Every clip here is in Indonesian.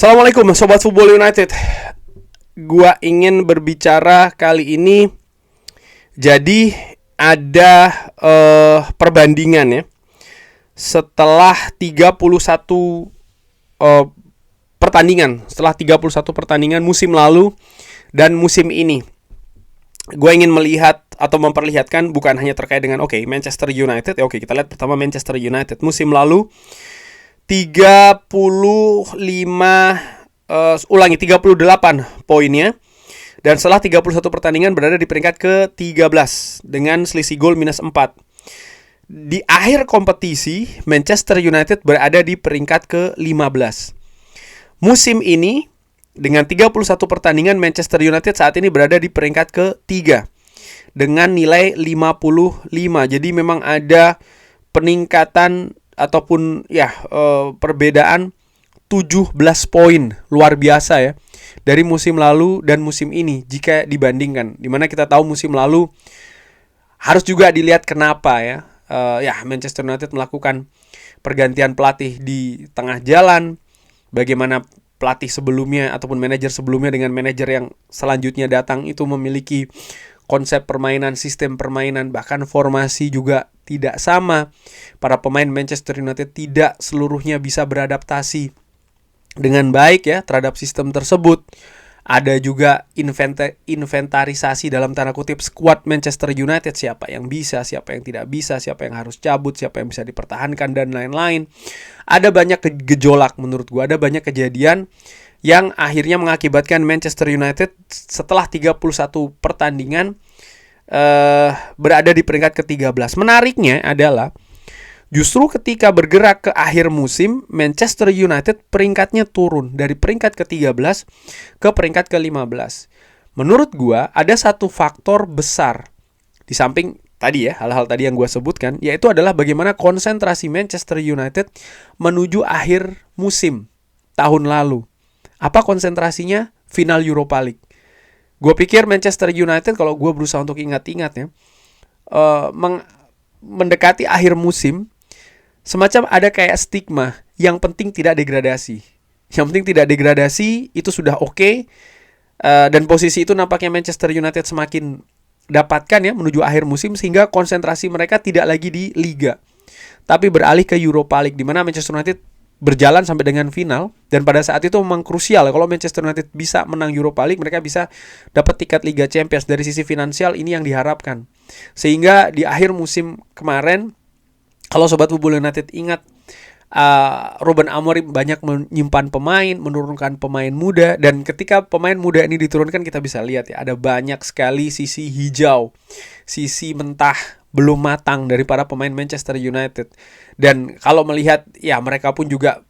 Assalamualaikum Sobat Football United. Gua ingin berbicara kali ini. Jadi ada perbandingan ya. Setelah 31 pertandingan, setelah 31 pertandingan musim lalu dan musim ini. Gue ingin melihat atau memperlihatkan bukan hanya terkait dengan Manchester United. Kita lihat pertama Manchester United musim lalu 38 poinnya. Dan setelah 31 pertandingan berada di peringkat ke-13 dengan selisih gol minus 4. Di akhir kompetisi, Manchester United berada di peringkat ke-15. Musim ini, dengan 31 pertandingan, Manchester United saat ini berada di peringkat ke-3 dengan nilai 55. Jadi memang ada peningkatan ataupun perbedaan 17 poin, luar biasa ya, dari musim lalu dan musim ini jika dibandingkan. Dimana kita tahu musim lalu harus juga dilihat kenapa ya. Manchester United melakukan pergantian pelatih di tengah jalan. Bagaimana pelatih sebelumnya ataupun manajer sebelumnya dengan manajer yang selanjutnya datang itu memiliki konsep permainan, sistem permainan, bahkan formasi juga tidak sama. Para pemain Manchester United tidak seluruhnya bisa beradaptasi dengan baik ya terhadap sistem tersebut. Ada juga inventarisasi dalam tanda kutip squad Manchester United, siapa yang bisa, siapa yang tidak bisa, siapa yang harus cabut, siapa yang bisa dipertahankan dan lain-lain. Ada banyak gejolak menurut gue, ada banyak kejadian yang akhirnya mengakibatkan Manchester United setelah 31 pertandingan berada di peringkat ke-13. Menariknya adalah justru ketika bergerak ke akhir musim, Manchester United peringkatnya turun dari peringkat ke-13 ke peringkat ke-15. Menurut gua ada satu faktor besar di samping tadi ya, hal-hal tadi yang gua sebutkan, yaitu adalah bagaimana konsentrasi Manchester United menuju akhir musim tahun lalu. Apa konsentrasinya? Final Europa League. Gue pikir Manchester United, kalau gue berusaha untuk ingat-ingat ya, mendekati akhir musim, semacam ada kayak stigma, yang penting tidak degradasi. Yang penting tidak degradasi, itu sudah oke. Dan posisi itu nampaknya Manchester United semakin dapatkan ya, menuju akhir musim, sehingga konsentrasi mereka tidak lagi di Liga, tapi beralih ke Europa League, di mana Manchester United berjalan sampai dengan final. Dan pada saat itu memang krusial. Kalau Manchester United bisa menang Europa League, mereka bisa dapat tiket Liga Champions. Dari sisi finansial ini yang diharapkan. Sehingga di akhir musim kemarin, kalau Sobat Football United ingat, Ruben Amorim banyak menyimpan pemain, menurunkan pemain muda. Dan ketika pemain muda ini diturunkan, kita bisa lihat ya, ada banyak sekali sisi hijau, sisi mentah, belum matang dari para pemain Manchester United. Dan kalau melihat ya, mereka pun juga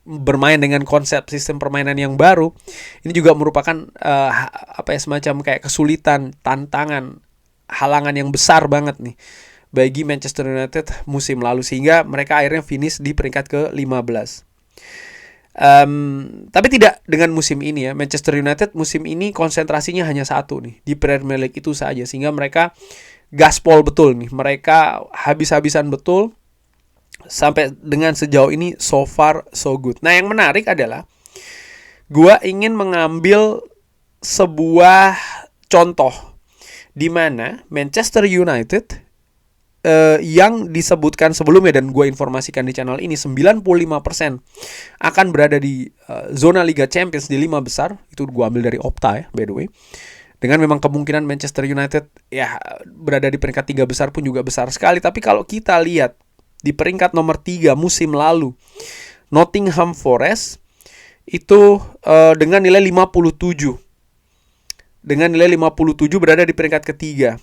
bermain dengan konsep sistem permainan yang baru. Ini juga merupakan semacam kayak kesulitan, tantangan, halangan yang besar banget nih bagi Manchester United musim lalu, sehingga mereka akhirnya finish di peringkat ke-15. Tapi tidak dengan musim ini ya. Manchester United musim ini konsentrasinya hanya satu nih, di Premier League itu saja, sehingga mereka gaspol betul nih. Mereka habis-habisan betul. Sampai dengan sejauh ini so far so good. Nah, yang menarik adalah gua ingin mengambil sebuah contoh di mana Manchester United yang disebutkan sebelumnya dan gue informasikan di channel ini, 95% akan berada di zona Liga Champions di 5 besar. Itu gue ambil dari Opta ya, by the way. Dengan memang kemungkinan Manchester United ya berada di peringkat 3 besar pun juga besar sekali. Tapi kalau kita lihat di peringkat nomor 3 musim lalu, Nottingham Forest itu dengan nilai 57. Dengan nilai 57 berada di peringkat ketiga.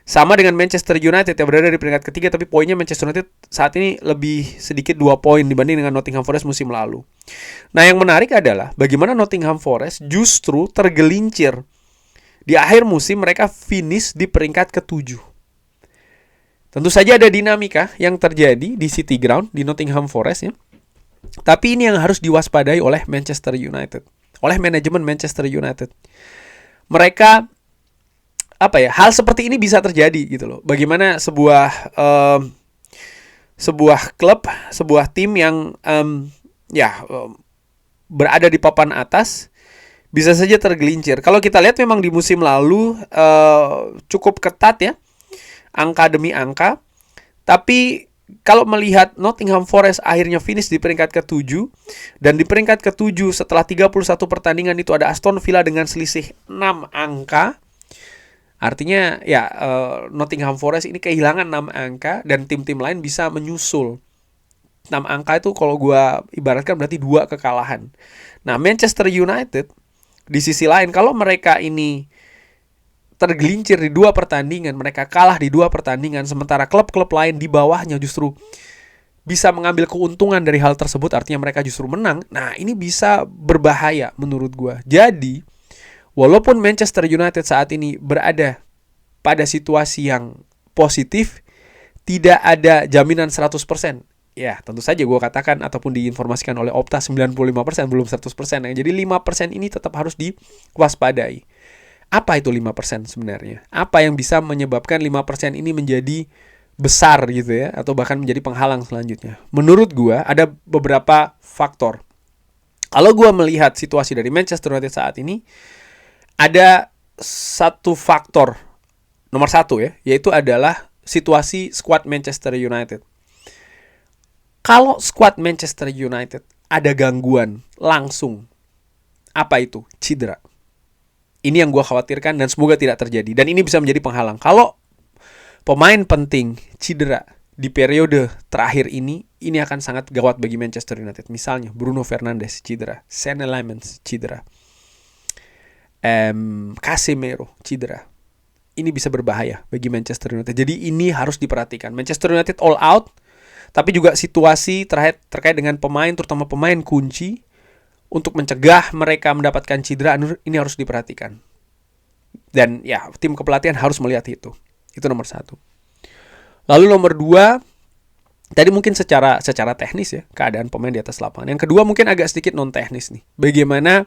Sama dengan Manchester United yang berada di peringkat ketiga, tapi poinnya Manchester United saat ini lebih sedikit 2 poin dibanding dengan Nottingham Forest musim lalu. Nah, yang menarik adalah bagaimana Nottingham Forest justru tergelincir. Di akhir musim mereka finish di peringkat ke-7. Tentu saja ada dinamika yang terjadi di City Ground, di Nottingham Forest ya. Tapi ini yang harus diwaspadai oleh Manchester United, oleh manajemen Manchester United. Mereka hal seperti ini bisa terjadi gitu loh. Bagaimana sebuah klub, sebuah tim yang berada di papan atas bisa saja tergelincir. Kalau kita lihat memang di musim lalu cukup ketat ya, angka demi angka. Tapi kalau melihat Nottingham Forest akhirnya finish di peringkat ke-7, dan di peringkat ke-7 setelah 31 pertandingan itu ada Aston Villa dengan selisih 6 angka. Artinya ya Nottingham Forest ini kehilangan 6 angka dan tim-tim lain bisa menyusul. 6 angka itu kalau gue ibaratkan berarti 2 kekalahan. Nah, Manchester United di sisi lain, kalau mereka ini tergelincir di 2 pertandingan, mereka kalah di 2 pertandingan, sementara klub-klub lain di bawahnya justru bisa mengambil keuntungan dari hal tersebut, artinya mereka justru menang. Nah, ini bisa berbahaya menurut gue. Jadi, walaupun Manchester United saat ini berada pada situasi yang positif, tidak ada jaminan 100%. Ya, tentu saja gue katakan ataupun diinformasikan oleh Opta 95%, belum 100%. Jadi 5% ini tetap harus diwaspadai. Apa itu 5% sebenarnya? Apa yang bisa menyebabkan 5% ini menjadi besar gitu ya, atau bahkan menjadi penghalang selanjutnya? Menurut gue ada beberapa faktor. Kalau gue melihat situasi dari Manchester United saat ini, ada satu faktor nomor 1 ya, yaitu adalah situasi skuad Manchester United. Kalau skuad Manchester United ada gangguan langsung, apa itu? Cedera. Ini yang gue khawatirkan dan semoga tidak terjadi. Dan ini bisa menjadi penghalang. Kalau pemain penting cedera di periode terakhir ini akan sangat gawat bagi Manchester United. Misalnya Bruno Fernandes cedera, Senne Lammens cedera, Casemiro cedera. Ini bisa berbahaya bagi Manchester United. Jadi ini harus diperhatikan. Manchester United all out, tapi juga situasi terkait dengan pemain, terutama pemain kunci, untuk mencegah mereka mendapatkan cedera, ini harus diperhatikan. Dan ya, tim kepelatihan harus melihat itu. Itu nomor 1. Lalu nomor 2, tadi mungkin secara teknis ya, keadaan pemain di atas lapangan. Yang kedua mungkin agak sedikit non teknis nih. Bagaimana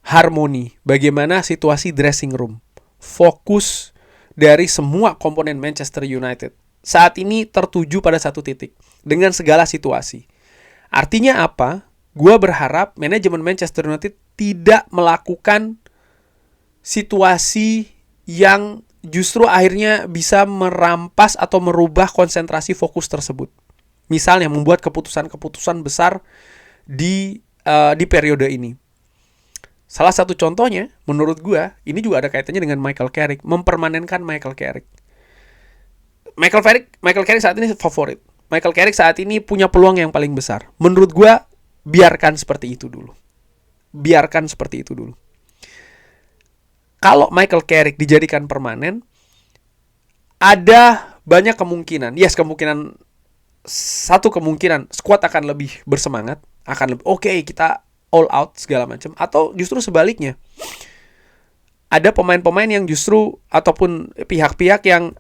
harmoni, bagaimana situasi dressing room, fokus dari semua komponen Manchester United saat ini tertuju pada satu titik dengan segala situasi. Artinya apa? Gue berharap manajemen Manchester United tidak melakukan situasi yang justru akhirnya bisa merampas atau merubah konsentrasi fokus tersebut. Misalnya membuat keputusan-keputusan besar di periode ini. Salah satu contohnya, menurut gue, ini juga ada kaitannya dengan Michael Carrick, mempermanenkan Michael Carrick. Michael Carrick saat ini favorit. Michael Carrick saat ini punya peluang yang paling besar. Menurut gue, biarkan seperti itu dulu. Kalau Michael Carrick dijadikan permanen, ada banyak kemungkinan. Satu kemungkinan skuad akan lebih bersemangat, akan lebih oke, kita all out segala macam, atau justru sebaliknya. Ada pemain-pemain yang justru ataupun pihak-pihak yang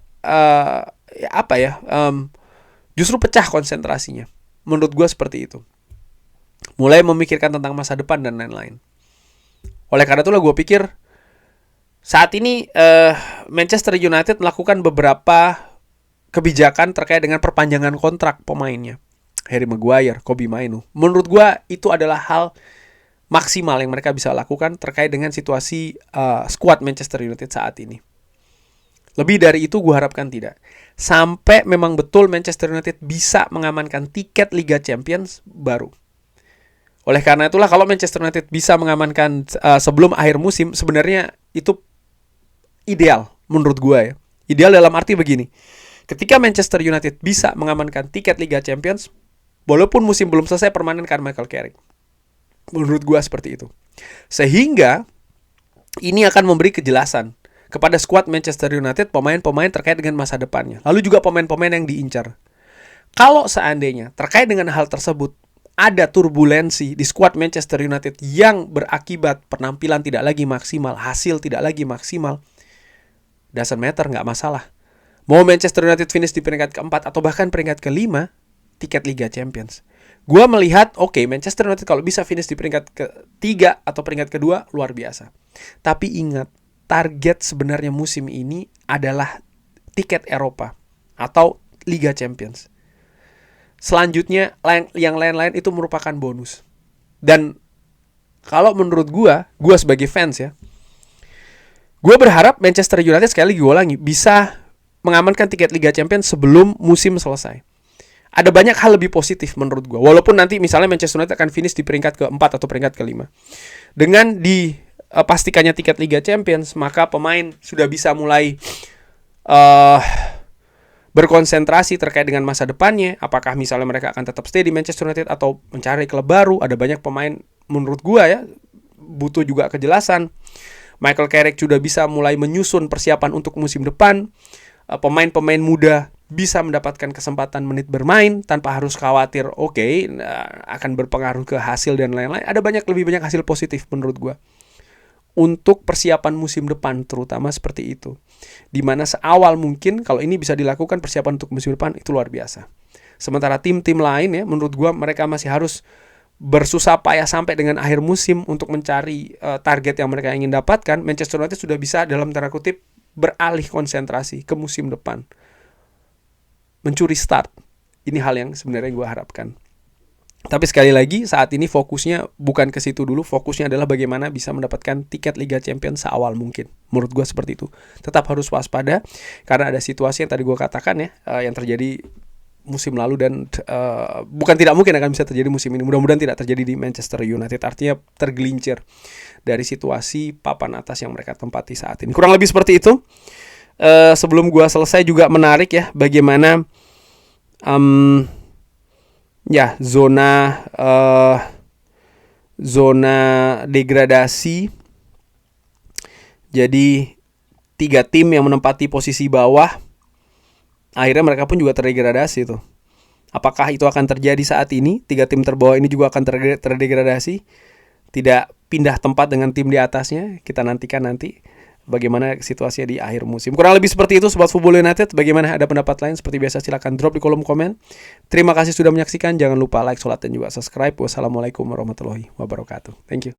justru pecah konsentrasinya. Menurut gue seperti itu. Mulai memikirkan tentang masa depan dan lain-lain. Oleh karena itulah gue pikir saat ini Manchester United melakukan beberapa kebijakan terkait dengan perpanjangan kontrak pemainnya. Harry Maguire, Kobbie Mainoo. Menurut gue itu adalah hal maksimal yang mereka bisa lakukan terkait dengan situasi skuad Manchester United saat ini. Lebih dari itu gue harapkan tidak. Sampai memang betul Manchester United bisa mengamankan tiket Liga Champions baru. Oleh karena itulah kalau Manchester United bisa mengamankan sebelum akhir musim, sebenarnya itu ideal menurut gue ya. Ideal dalam arti begini. Ketika Manchester United bisa mengamankan tiket Liga Champions, walaupun musim belum selesai, permanenkan Michael Carrick. Menurut gue seperti itu. Sehingga ini akan memberi kejelasan kepada skuad Manchester United, pemain-pemain terkait dengan masa depannya. Lalu juga pemain-pemain yang diincar. Kalau seandainya terkait dengan hal tersebut ada turbulensi di skuad Manchester United yang berakibat penampilan tidak lagi maksimal, hasil tidak lagi maksimal, doesn't matter, nggak masalah. Mau Manchester United finish di peringkat ke-4 atau bahkan peringkat ke-5, tiket Liga Champions. Gua melihat, Manchester United kalau bisa finish di peringkat ke-3 atau peringkat ke-2, luar biasa. Tapi ingat, target sebenarnya musim ini adalah tiket Eropa atau Liga Champions. Selanjutnya, yang lain-lain itu merupakan bonus. Dan Kalau menurut gue sebagai fans ya, gue berharap Manchester United, sekali lagi gue ulangi, bisa mengamankan tiket Liga Champions sebelum musim selesai. Ada banyak hal lebih positif menurut gue. Walaupun nanti misalnya Manchester United akan finish di peringkat ke-4 atau peringkat ke-5. Dengan dipastikannya tiket Liga Champions, maka pemain sudah bisa mulai berkonsentrasi terkait dengan masa depannya. Apakah misalnya mereka akan tetap stay di Manchester United atau mencari klub baru. Ada banyak pemain menurut gue ya, butuh juga kejelasan. Michael Carrick sudah bisa mulai menyusun persiapan untuk musim depan. Pemain-pemain muda bisa mendapatkan kesempatan menit bermain tanpa harus khawatir akan berpengaruh ke hasil dan lain-lain. Ada lebih banyak hasil positif menurut gue untuk persiapan musim depan, terutama seperti itu. Dimana seawal mungkin kalau ini bisa dilakukan persiapan untuk musim depan, itu luar biasa. Sementara tim-tim lain ya, menurut gue mereka masih harus bersusah payah sampai dengan akhir musim untuk mencari target yang mereka ingin dapatkan. Manchester United sudah bisa dalam tanda kutip beralih konsentrasi ke musim depan, mencuri start. Ini hal yang sebenarnya gue harapkan. Tapi sekali lagi saat ini fokusnya bukan ke situ dulu. Fokusnya adalah bagaimana bisa mendapatkan tiket Liga Champions seawal mungkin. Menurut gue seperti itu. Tetap harus waspada karena ada situasi yang tadi gue katakan ya, yang terjadi musim lalu dan bukan tidak mungkin akan bisa terjadi musim ini. Mudah-mudahan tidak terjadi di Manchester United. Artinya tergelincir dari situasi papan atas yang mereka tempati saat ini. Kurang lebih seperti itu. Sebelum gue selesai juga menarik ya bagaimana zona degradasi. Jadi 3 tim yang menempati posisi bawah, akhirnya mereka pun juga terdegradasi tuh. Apakah itu akan terjadi saat ini? 3 tim terbawah ini juga akan terdegradasi, tidak pindah tempat dengan tim di atasnya. Kita nantikan nanti bagaimana situasinya di akhir musim. Kurang lebih seperti itu Sobat Football United. Bagaimana ada pendapat lain? Seperti biasa silakan drop di kolom komen. Terima kasih sudah menyaksikan. Jangan lupa like, sholat, dan juga subscribe. Wassalamualaikum warahmatullahi wabarakatuh. Thank you.